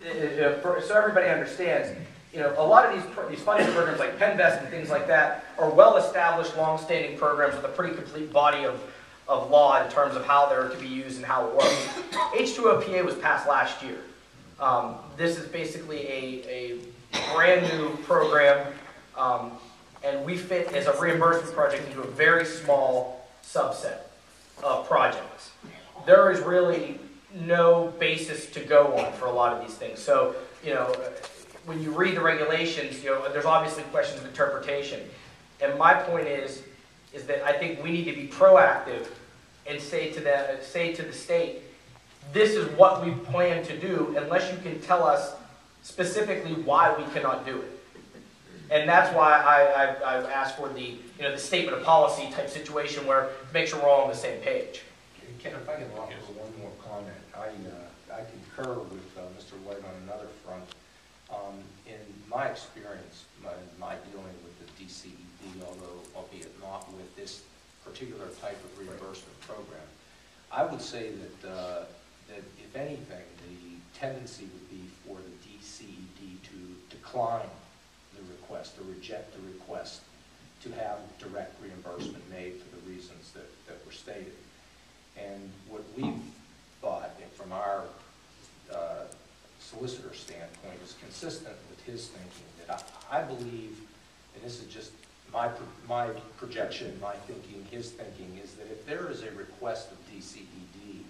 so everybody understands, you know, a lot of these funding programs like Penvest and things like that are well-established, long-standing programs with a pretty complete body of law in terms of how they're to be used and how it works. H2OPA was passed last year. This is basically a brand new program, and we fit as a reimbursement project into a very small subset of projects. There is really no basis to go on for a lot of these things. So, you know, when you read the regulations, you know, there's obviously questions of interpretation. And my point is that I think we need to be proactive and say to the state, this is what we plan to do, unless you can tell us specifically why we cannot do it. And that's why I've asked for the, you know, the statement of policy type situation where to make sure we're all on the same page. Ken, if I can offer one more comment, I concur with Mr. White on another front. In my experience, my dealing with the DCED, although albeit not with this particular type of reimbursement program, I would say that that if anything, the tendency would be for the DCED to decline the request, to reject the request, to have direct reimbursement made for the reasons that were stated. And what we've thought, from our solicitor standpoint, is consistent with his thinking, that I believe, and this is just my projection, my thinking, his thinking, is that if there is a request of DCED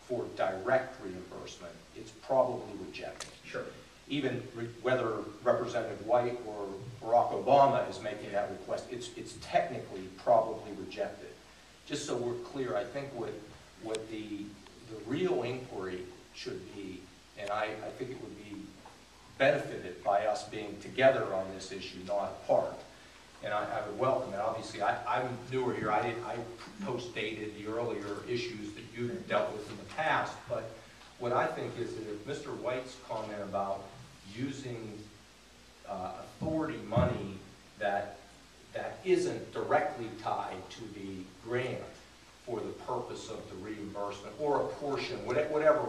for direct reimbursement, it's probably rejected. Sure. Even whether Representative White or Barack Obama is making that request, it's technically probably rejected. Just so we're clear, I think what the real inquiry should be, and I think it would be benefited by us being together on this issue, not apart. And I would welcome it. Obviously, I'm newer here. I post-dated the earlier issues that you dealt with in the past. But what I think is that if Mr. White's comment about using authority money that isn't directly tied to the grant for the purpose of the reimbursement, or a portion, whatever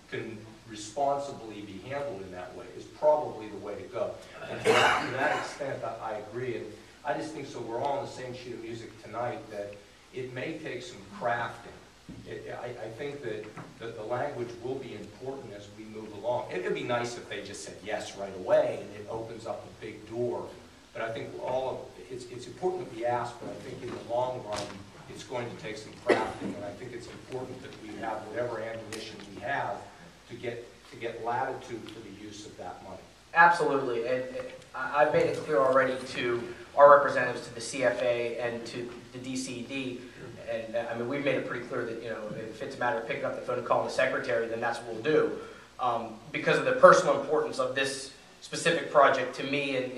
can responsibly be handled in that way, is probably the way to go. And to that extent, I agree. And I just think, so we're all on the same sheet of music tonight, that it may take some crafting. I think that the language will be important as we move along. It would be nice if they just said yes right away, and it opens up a big door. But I think it's important that we ask, but I think in the long run, it's going to take some crafting, and I think it's important that we have whatever ammunition we have to get latitude for the use of that money. Absolutely, and I've made it clear already to our representatives, to the CFA and to the DCED, and I mean, we've made it pretty clear that, you know, if it's a matter of picking up the phone and calling the secretary, then that's what we'll do. Because of the personal importance of this specific project to me, and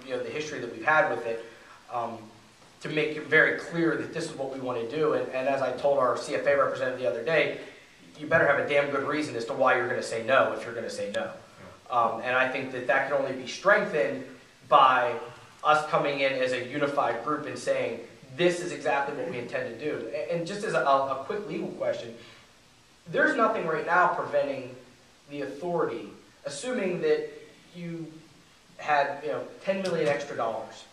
you know, the history that we've had with it, to make it very clear that this is what we want to do. And as I told our CFA representative the other day, you better have a damn good reason as to why you're going to say no if you're going to say no. And I think that that can only be strengthened by us coming in as a unified group and saying, this is exactly what we intend to do. And just as a quick legal question, there's nothing right now preventing the authority, assuming that you had, you know, $10 million extra dollars,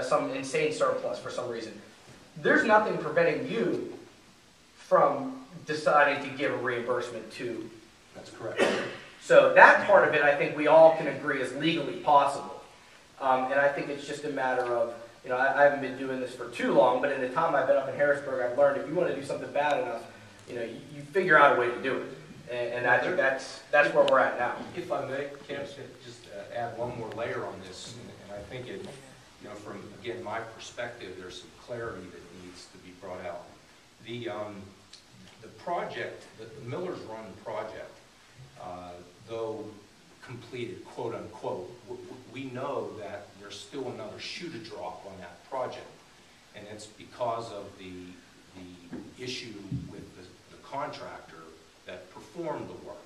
some insane surplus for some reason. There's nothing preventing you from deciding to give a reimbursement to. That's correct. So that part of it, I think we all can agree is legally possible. And I think it's just a matter of, you know, I haven't been doing this for too long, but in the time I've been up in Harrisburg, I've learned if you want to do something bad enough, you know, you figure out a way to do it. And I think that's where we're at now. If I may, Kim, just add one more layer on this, and I think it, you know, from, again, my perspective, there's some clarity that needs to be brought out. The project, the Miller's Run project, though completed, quote unquote, we know that there's still another shoe to drop on that project, and it's because of the issue with the contractor that performed the work.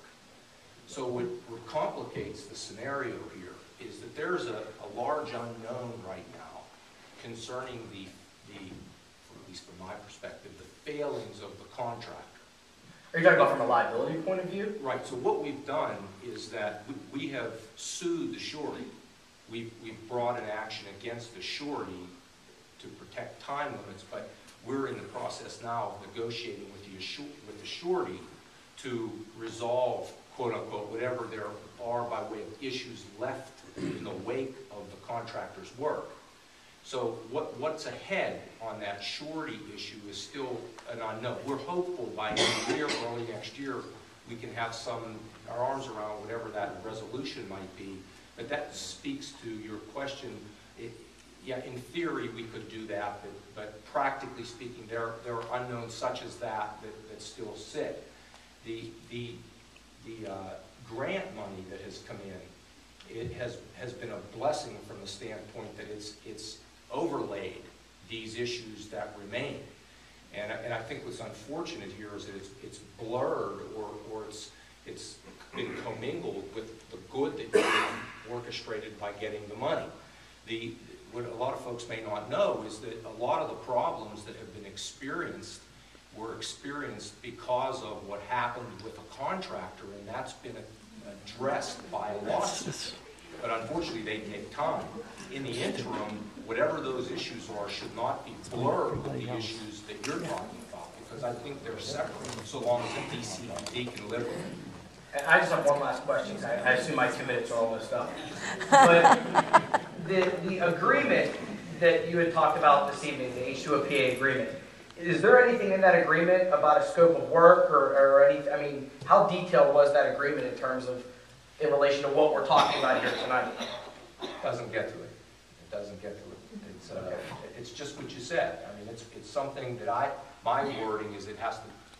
So what complicates the scenario here is that there's a large unknown right now concerning at least from my perspective, the failings of the contractor. Are you talking about from a liability point of view? Right, so what we've done is that we have sued the surety. We've brought an action against the surety to protect time limits, but we're in the process now of negotiating with the surety to resolve, quote unquote, whatever there are by way of issues left in the wake of the contractor's work. So what's ahead on that surety issue is still an unknown. We're hopeful by end of the year, early next year, we can have our arms around whatever that resolution might be. But that speaks to your question. Yeah, in theory we could do that, but practically speaking, there are unknowns such as that still sit. The grant money that has come in, it has been a blessing from the standpoint that it's overlaid these issues that remain. And I think what's unfortunate here is that it's blurred or it's been commingled with the good that you've orchestrated by getting the money. What a lot of folks may not know is that a lot of the problems that have been experienced were experienced because of what happened with a contractor, and that's been addressed by a lawsuit. But unfortunately, they take time. In the interim, whatever those issues are should not be blurred with the issues that you're talking about, because I think they're separate, so long as the DCD can live with it. And I just have one last question. I assume my 2 minutes are almost up. But the agreement that you had talked about this evening, the H2OPA agreement, is there anything in that agreement about a scope of work or anything? I mean, how detailed was that agreement in relation to what we're talking about here tonight? It doesn't get to it. It doesn't get to it. It's just what you said. I mean, it's something that my wording is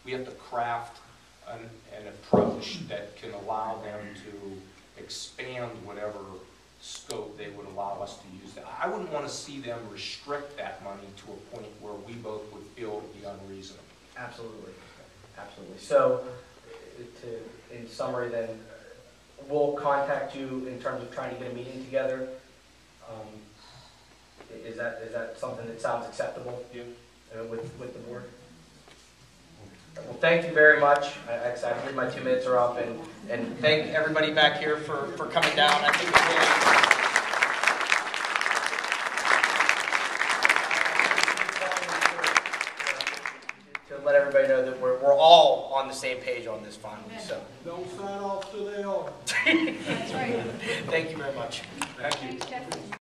we have to craft an approach that can allow them to expand whatever scope they would allow us to use. I wouldn't want to see them restrict that money to a point where we both would feel it would be unreasonable. Absolutely. Absolutely. So, in summary then, we'll contact you in terms of trying to get a meeting together. Is that something that sounds acceptable? Yeah. With the board? Well, thank you very much. I believe my 2 minutes are up, and thank everybody back here for coming down. I think it's really to let everybody know that we're all on the same page on this finally. So Don't sign off till they are. That's right. thank you very much. Thank you.